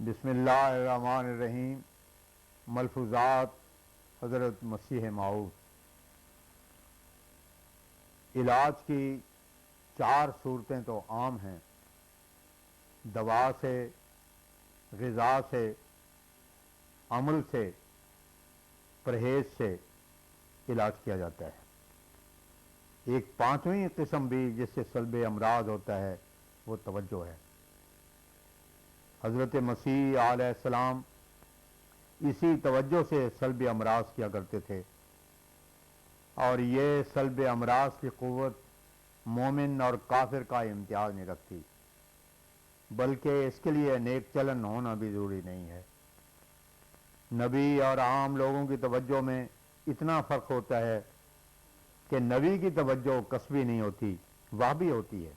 بسم اللہ الرحمن الرحیم۔ ملفوظات حضرت مسیح موعود۔ علاج کی 4 صورتیں تو عام ہیں، دوا سے، غذا سے، عمل سے، پرہیز سے علاج کیا جاتا ہے۔ ایک 5ویں قسم بھی جس سے سلب امراض ہوتا ہے وہ توجہ ہے۔ حضرت مسیح علیہ السلام اسی توجہ سے سلب امراض کیا کرتے تھے، اور یہ سلب امراض کی قوت مومن اور کافر کا امتیاز نہیں رکھتی، بلکہ اس کے لیے نیک چلن ہونا بھی ضروری نہیں ہے۔ نبی اور عام لوگوں کی توجہ میں اتنا فرق ہوتا ہے کہ نبی کی توجہ کسبی نہیں ہوتی، وہابی ہوتی ہے۔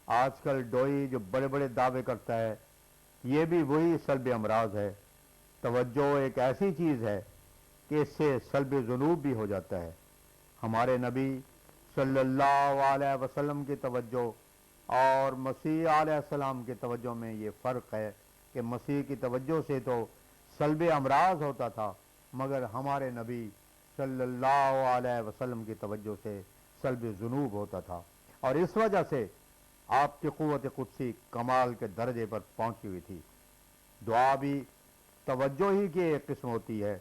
آج کل ڈوئی جو بڑے بڑے دعوے کرتا ہے، یہ بھی وہی سلب امراض ہے۔ توجہ ایک ایسی چیز ہے کہ اس سے سلب ذنوب بھی ہو جاتا ہے۔ ہمارے نبی صلی اللہ علیہ وسلم کی توجہ اور مسیح علیہ السلام کی توجہ میں یہ فرق ہے کہ مسیح کی توجہ سے تو سلب امراض ہوتا تھا، مگر ہمارے نبی صلی اللہ علیہ وسلم کی توجہ سے سلب ذنوب ہوتا تھا، اور اس وجہ سے آپ کی قوت قدسی کمال کے درجے پر پہنچی ہوئی تھی۔ دعا بھی توجہ ہی کی ایک قسم ہوتی ہے۔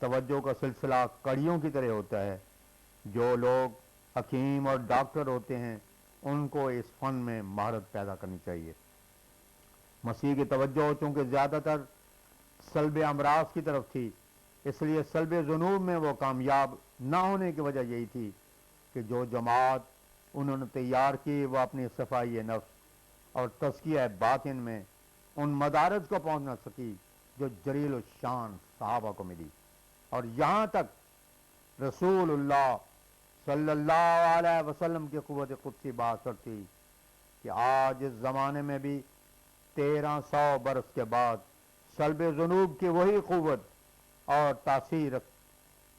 توجہ کا سلسلہ کڑیوں کی طرح ہوتا ہے۔ جو لوگ حکیم اور ڈاکٹر ہوتے ہیں ان کو اس فن میں مہارت پیدا کرنی چاہیے۔ مسیح کی توجہ چونکہ زیادہ تر سلب امراض کی طرف تھی، اس لیے سلب ذنوب میں وہ کامیاب نہ ہونے کی وجہ یہی تھی کہ جو جماعت انہوں نے تیار کی وہ اپنی صفائی نفس اور تزکیہ باطن میں ان مدارج کو پہنچ نہ سکی جو جلیل الشان صحابہ کو ملی، اور یہاں تک رسول اللہ صلی اللہ علیہ وسلم کی قوت قدسی بات کرتی کہ آج اس زمانے میں بھی 1300 برس کے بعد سلب ذنوب کی وہی قوت اور تاثیر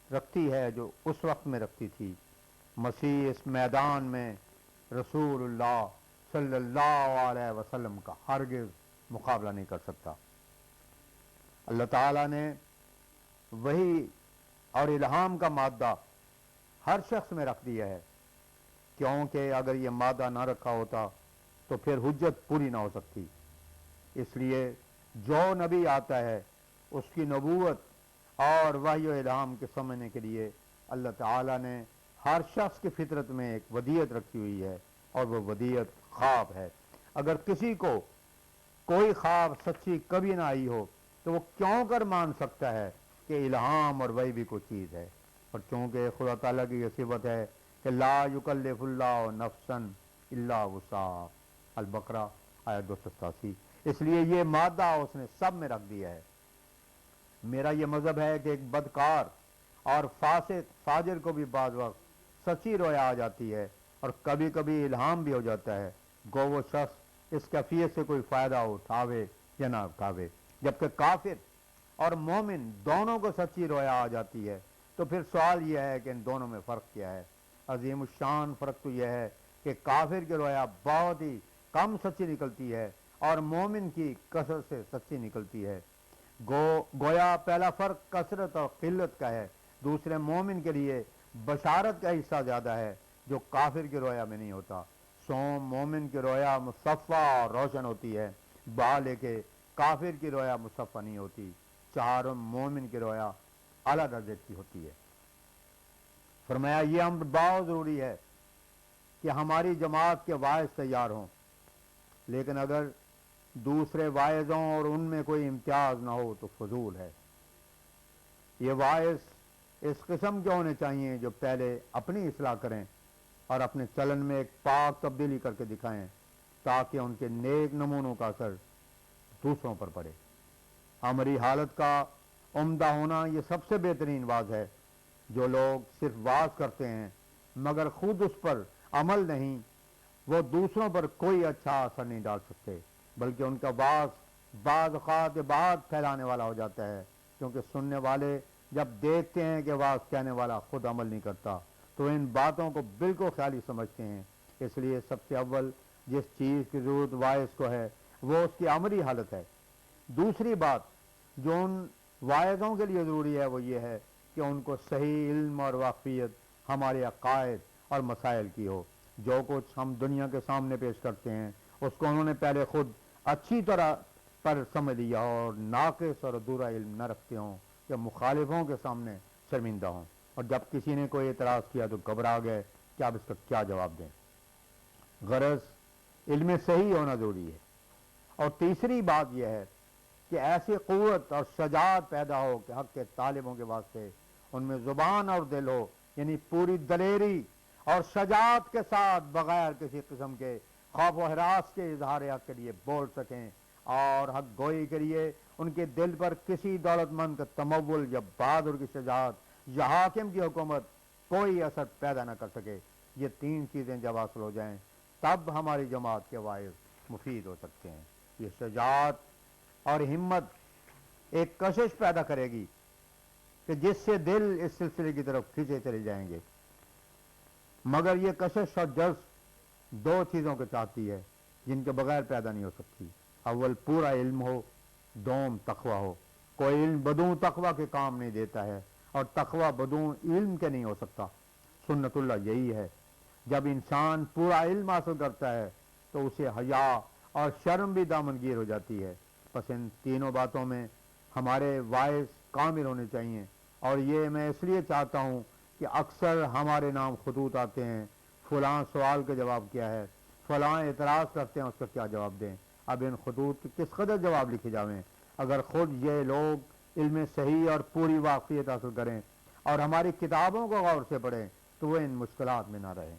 رکھتی ہے جو اس وقت میں رکھتی تھی۔ مسیح اس میدان میں رسول اللہ صلی اللہ علیہ وسلم کا ہرگز مقابلہ نہیں کر سکتا۔ اللہ تعالیٰ نے وحی اور الہام کا مادہ ہر شخص میں رکھ دیا ہے، کیونکہ اگر یہ مادہ نہ رکھا ہوتا تو پھر حجت پوری نہ ہو سکتی۔ اس لیے جو نبی آتا ہے اس کی نبوت اور وحی و الہام کے سمجھنے کے لیے اللہ تعالیٰ نے ہر شخص کی فطرت میں ایک ودیعت رکھی ہوئی ہے، اور وہ ودیعت خواب ہے۔ اگر کسی کو کوئی خواب سچی کبھی نہ آئی ہو تو وہ کیوں کر مان سکتا ہے کہ الہام اور وحی بھی کوئی چیز ہے؟ اور چونکہ خدا تعالیٰ کی یہ صفت ہے کہ لا یکلف اللہ نفسا الا وسعہا، البقرہ آیت 287، اس لیے یہ مادہ اس نے سب میں رکھ دیا ہے۔ میرا یہ مذہب ہے کہ ایک بدکار اور فاسق فاجر کو بھی بعض وقت سچی رویا آ جاتی ہے اور کبھی کبھی الہام بھی ہو جاتا ہے، گو وہ شخص اس کیفیت سے کوئی فائدہ اٹھاوے یا نہ اٹھاوے۔ جبکہ کافر اور مومن دونوں کو سچی رویا آ جاتی ہے، تو پھر سوال یہ ہے کہ ان دونوں میں فرق کیا ہے؟ عظیم الشان فرق تو یہ ہے کہ کافر کی رویا بہت ہی کم سچی نکلتی ہے اور مومن کی کثرت سے سچی نکلتی ہے۔ گویا پہلا فرق کثرت اور قلت کا ہے۔ دوسرے مومن کے لیے بشارت کا حصہ زیادہ ہے جو کافر کی رویا میں نہیں ہوتا۔ سوم مومن کی رویا مصفہ اور روشن ہوتی ہے، بحالے کہ کافر کی رویا مصفہ نہیں ہوتی۔ چہارم مومن کی رویا اعلیٰ درجے کی ہوتی ہے۔ فرمایا یہ امر بہت ضروری ہے کہ ہماری جماعت کے واعظ تیار ہوں، لیکن اگر دوسرے واعظوں اور ان میں کوئی امتیاز نہ ہو تو فضول ہے۔ یہ واعظ اس قسم کے ہونے چاہیے جو پہلے اپنی اصلاح کریں اور اپنے چلن میں ایک پاک تبدیلی کر کے دکھائیں، تاکہ ان کے نیک نمونوں کا اثر دوسروں پر پڑے۔ ہماری حالت کا عمدہ ہونا یہ سب سے بہترین واعظ ہے۔ جو لوگ صرف واعظ کرتے ہیں مگر خود اس پر عمل نہیں، وہ دوسروں پر کوئی اچھا اثر نہیں ڈال سکتے، بلکہ ان کا واعظ بعض اوقات بات پھیلانے والا ہو جاتا ہے، کیونکہ سننے والے جب دیکھتے ہیں کہ واعظ کہنے والا خود عمل نہیں کرتا تو ان باتوں کو بالکل خیالی سمجھتے ہیں۔ اس لیے سب سے اول جس چیز کی ضرورت واعظ کو ہے وہ اس کی عملی حالت ہے۔ دوسری بات جو ان واعظوں کے لیے ضروری ہے وہ یہ ہے کہ ان کو صحیح علم اور واقفیت ہمارے عقائد اور مسائل کی ہو. جو کچھ ہم دنیا کے سامنے پیش کرتے ہیں اس کو انہوں نے پہلے خود اچھی طرح پر سمجھ لیا ہو اور ناقص اور ادھورا علم نہ رکھتے ہوں یا مخالفوں کے سامنے شرمندہ ہوں. اور جب کسی نے کوئی اعتراض کیا تو گھبرا گئے کہ آپ اس کا کیا جواب دیں. غرض علم صحیح ہونا ضروری ہے. اور تیسری بات یہ ہے کہ ایسی قوت اور شجاعت پیدا ہو کہ حق کے طالبوں کے واسطے ان میں زبان اور دل ہو, یعنی پوری دلیری اور شجاعت کے ساتھ بغیر کسی قسم کے خوف و ہراس کے اظہار حق کے لیے بول سکیں, اور حق گوئی کے لیے ان کے دل پر کسی دولت مند کا تمول یا بہادر کی شجاعت یا حاکم کی حکومت کوئی اثر پیدا نہ کر سکے. یہ تین چیزیں جب حاصل ہو جائیں تب ہماری جماعت کے واعظ مفید ہو سکتے ہیں. یہ شجاعت اور ہمت ایک کشش پیدا کرے گی کہ جس سے دل اس سلسلے کی طرف کھینچے چلے جائیں گے. مگر یہ کشش اور جذب دو چیزوں کو چاہتی ہے جن کے بغیر پیدا نہیں ہو سکتی. اول پورا علم ہو, دوم تقوی ہو. کوئی علم بدون تقوی کے کام نہیں دیتا ہے اور تقوی بدون علم کے نہیں ہو سکتا. سنت اللہ یہی ہے, جب انسان پورا علم حاصل کرتا ہے تو اسے حیا اور شرم بھی دامنگیر ہو جاتی ہے. پس ان تینوں باتوں میں ہمارے واعظ کامل ہونے چاہیے. اور یہ میں اس لیے چاہتا ہوں کہ اکثر ہمارے نام خطوط آتے ہیں, فلاں سوال کا جواب کیا ہے, فلاں اعتراض کرتے ہیں اس کا کیا جواب دیں. اب ان خطوط کے کس قدر جواب لکھے جاویں؟ اگر خود یہ لوگ علم صحیح اور پوری واقفیت حاصل کریں اور ہماری کتابوں کو غور سے پڑھیں تو وہ ان مشکلات میں نہ رہیں.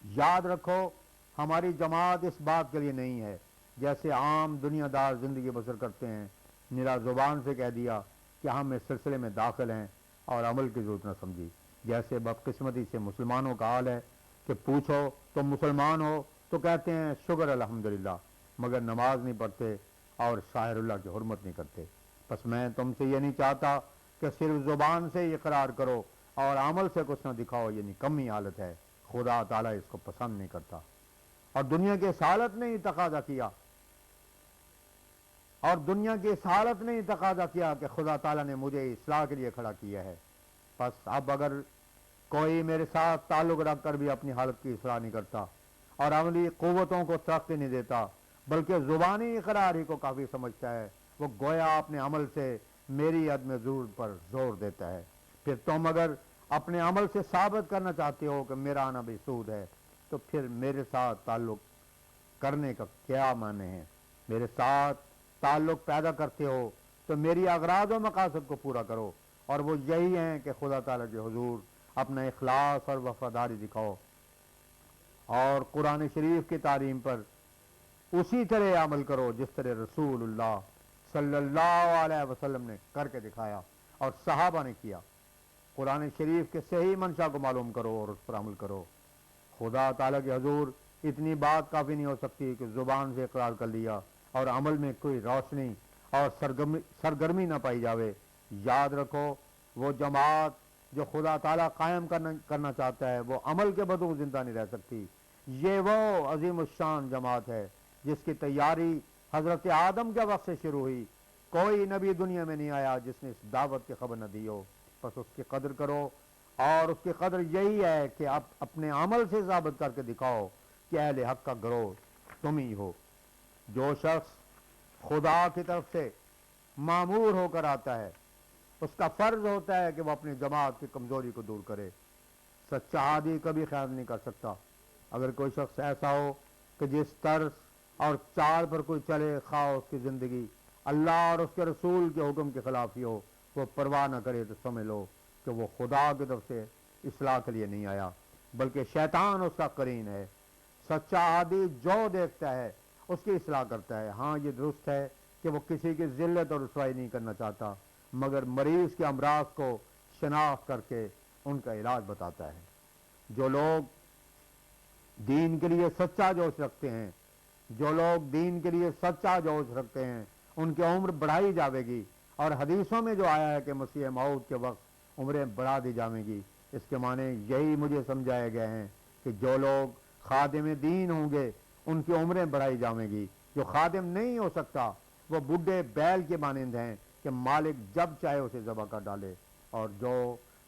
یاد رکھو, ہماری جماعت اس بات کے لیے نہیں ہے جیسے عام دنیا دار زندگی بسر کرتے ہیں, نرا زبان سے کہہ دیا کہ ہم اس سلسلے میں داخل ہیں اور عمل کی ضرورت نہ سمجھی. جیسے بدقسمتی سے مسلمانوں کا حال ہے کہ پوچھو تو مسلمان ہو تو کہتے ہیں شکر الحمدللہ, مگر نماز نہیں پڑھتے اور شاعر اللہ کی حرمت نہیں کرتے. بس میں تم سے یہ نہیں چاہتا کہ صرف زبان سے اقرار کرو اور عمل سے کچھ نہ دکھاؤ, یہ نکمی حالت ہے. خدا تعالیٰ اس کو پسند نہیں کرتا. اور دنیا کی اس حالت نے ہی تقاضا کیا کہ خدا تعالیٰ نے مجھے اصلاح کے لیے کھڑا کیا ہے. بس اب اگر کوئی میرے ساتھ تعلق رکھ کر بھی اپنی حالت کی اصلاح نہیں کرتا اور عملی قوتوں کو ترقی نہیں دیتا بلکہ زبانی اقرار ہی کو کافی سمجھتا ہے, وہ گویا اپنے عمل سے میری عدم ضرورت پر زور دیتا ہے. پھر تم اگر اپنے عمل سے ثابت کرنا چاہتے ہو کہ میرا آنا بھی سود ہے تو پھر میرے ساتھ تعلق کرنے کا کیا معنی ہے؟ میرے ساتھ تعلق پیدا کرتے ہو تو میری اغراض و مقاصد کو پورا کرو, اور وہ یہی ہیں کہ خدا تعالیٰ کے حضور اپنا اخلاص اور وفاداری دکھاؤ اور قرآن شریف کی تعلیم پر اسی طرح عمل کرو جس طرح رسول اللہ صلی اللہ علیہ وسلم نے کر کے دکھایا اور صحابہ نے کیا. قرآن شریف کے صحیح منشا کو معلوم کرو اور اس پر عمل کرو. خدا تعالیٰ کے حضور اتنی بات کافی نہیں ہو سکتی کہ زبان سے اقرار کر لیا اور عمل میں کوئی روشنی اور سرگرمی نہ پائی جاوے. یاد رکھو, وہ جماعت جو خدا تعالیٰ قائم کرنا چاہتا ہے وہ عمل کے بدوں زندہ نہیں رہ سکتی. یہ وہ عظیم الشان جماعت ہے جس کی تیاری حضرت آدم کے وقت سے شروع ہوئی. کوئی نبی دنیا میں نہیں آیا جس نے اس دعوت کی خبر نہ دی ہو. بس اس کی قدر کرو, اور اس کی قدر یہی ہے کہ آپ اپنے عمل سے ثابت کر کے دکھاؤ کہ اہل حق کا گروہ تم ہی ہو. جو شخص خدا کی طرف سے مامور ہو کر آتا ہے اس کا فرض ہوتا ہے کہ وہ اپنی جماعت کی کمزوری کو دور کرے. سچا عادی کبھی خیال نہیں کر سکتا. اگر کوئی شخص ایسا ہو کہ جس طرز اور چال پر کوئی چلے, خواہ اس کی زندگی اللہ اور اس کے رسول کے حکم کے خلاف ہی ہو, وہ پرواہ نہ کرے تو سمجھ لو کہ وہ خدا کی طرف سے اصلاح کے لیے نہیں آیا بلکہ شیطان اس کا قرین ہے. سچا عادی جو دیکھتا ہے اس کی اصلاح کرتا ہے. ہاں یہ درست ہے کہ وہ کسی کی ذلت اور رسوائی نہیں کرنا چاہتا, مگر مریض کے امراض کو شناخت کر کے ان کا علاج بتاتا ہے. جو لوگ دین کے لیے سچا جوش رکھتے ہیں ان کی عمر بڑھائی جاوے گی, اور حدیثوں میں جو آیا ہے کہ مسیح موعود کے وقت عمریں بڑھا دی جائیں گی, اس کے معنی یہی مجھے سمجھائے گئے ہیں کہ جو لوگ خادم دین ہوں گے ان کی عمریں بڑھائی جائیں گی. جو خادم نہیں ہو سکتا وہ بڈھے بیل کے مانند ہیں کہ مالک جب چاہے اسے ذبح کر ڈالے، اور جو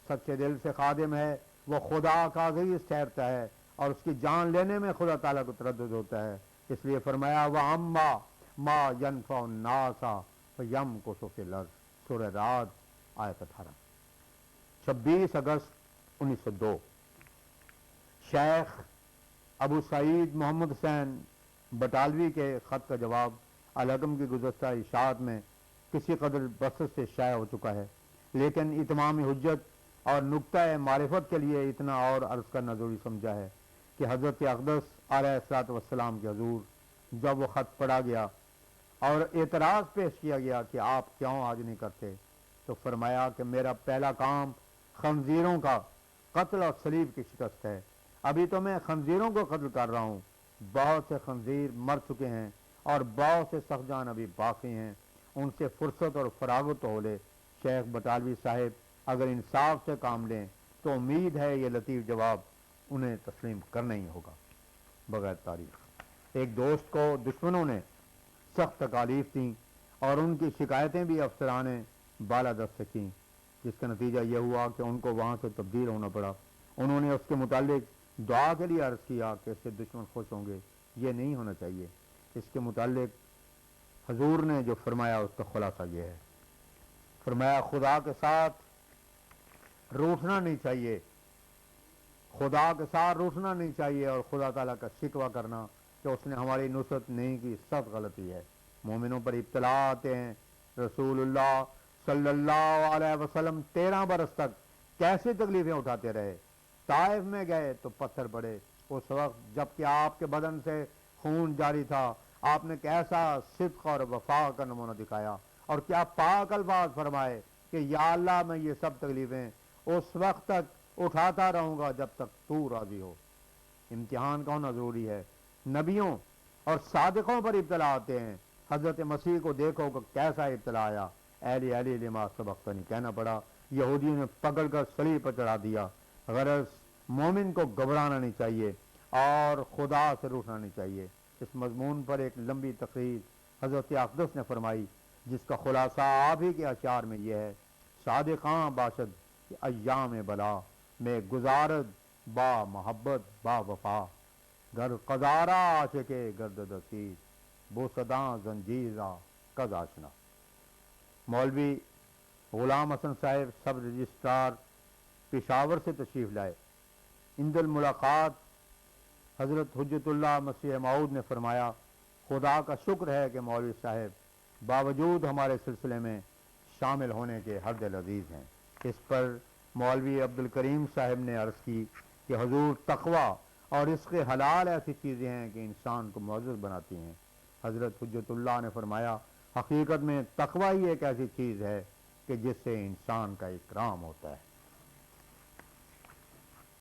سچے دل سے خادم ہے وہ خدا کا عزیز ٹھہرتا ہے اور اس کی جان لینے میں خدا تعالیٰ کو تردد ہوتا ہے۔ اس لیے فرمایا وَأَمَّا مَا يَنْفَعُ النَّاسَ فَيَمْكُثُ فِي الْأَرْضِ، سورہ رعد آیت 18۔ 26 اگست 1902 شیخ ابو سعید محمد حسین بٹالوی کے خط کا جواب الحکم کی گزشتہ اشاعت میں کسی قدر بسط سے شائع ہو چکا ہے، لیکن اتمام حجت اور نقطہ معرفت کے لیے اتنا اور عرض کرنا ضروری سمجھا ہے کہ حضرت اقدس علیہ الصلوۃ والسلام کے حضور جب وہ خط پڑھا گیا اور اعتراض پیش کیا گیا کہ آپ کیوں آج نہیں کرتے، تو فرمایا کہ میرا پہلا کام خنزیروں کا قتل اور صلیب کی شکست ہے۔ ابھی تو میں خنزیروں کو قتل کر رہا ہوں، بہت سے خنزیر مر چکے ہیں اور بہت سے سخت جان ابھی باقی ہیں، ان سے فرصت اور فراغت تو ہو لے۔ شیخ بٹالوی صاحب اگر انصاف سے کام لیں تو امید ہے یہ لطیف جواب انہیں تسلیم کرنا ہی ہوگا۔ بغیر تاریخ ایک دوست کو دشمنوں نے سخت تکالیف دیں اور ان کی شکایتیں بھی افسران بالادست سے کیں، جس کا نتیجہ یہ ہوا کہ ان کو وہاں سے تبدیل ہونا پڑا۔ انہوں نے اس کے متعلق دعا کے لیے عرض کیا کہ اس سے دشمن خوش ہوں گے، یہ نہیں ہونا چاہیے۔ اس کے متعلق حضور نے جو فرمایا اس کا خلاصہ یہ ہے، فرمایا خدا کے ساتھ روٹھنا نہیں چاہیے، خدا کے ساتھ روٹھنا نہیں چاہیے، اور خدا تعالیٰ کا شکوہ کرنا کہ اس نے ہماری نصرت نہیں کی سخت غلطی ہے۔ مومنوں پر ابتلا آتے ہیں۔ رسول اللہ صلی اللہ علیہ وسلم 13 برس تک کیسی تکلیفیں اٹھاتے رہے۔ طائف میں گئے تو پتھر پڑے، اس وقت جب کہ آپ کے بدن سے خون جاری تھا، آپ نے کیسا صدق اور وفا کا نمونہ دکھایا، اور کیا پاک الفاظ فرمائے کہ یا اللہ میں یہ سب تکلیفیں اس وقت تک اٹھاتا رہوں گا جب تک تو راضی ہو۔ امتحان کا ہونا ضروری ہے۔ نبیوں اور صادقوں پر ابتلا آتے ہیں۔ حضرت مسیح کو دیکھو کہ کیسا ابتلا آیا، اہلی علی لما سبقتنی کہنا پڑا، یہودیوں نے پکڑ کر صلیب پر چڑھا دیا۔ غرض مومن کو گھبرانا نہیں چاہیے اور خدا سے روٹھنا نہیں چاہیے۔ اس مضمون پر ایک لمبی تقریر حضرت اقدس نے فرمائی، جس کا خلاصہ آپ ہی کے اشعار میں یہ ہے: صادقاں باشد کہ ایام بلا میں گزارد با محبت با وفا، گر قزارہ عاشق گرد دسیز بو صداں زنجیرہ کز آشنا۔ مولوی غلام حسن صاحب سب رجسٹرار پشاور سے تشریف لائے۔ عند الملاقات حضرت حجت اللہ مسیح موعود نے فرمایا، خدا کا شکر ہے کہ مولوی صاحب باوجود ہمارے سلسلے میں شامل ہونے کے ہر دل عزیز ہیں۔ اس پر مولوی عبد الکریم صاحب نے عرض کی کہ حضور تقوی اور عشق حلال ایسی چیزیں ہیں کہ انسان کو معزز بناتی ہیں۔ حضرت حجت اللہ نے فرمایا، حقیقت میں تقوی ہی ایک ایسی چیز ہے کہ جس سے انسان کا اکرام ہوتا ہے۔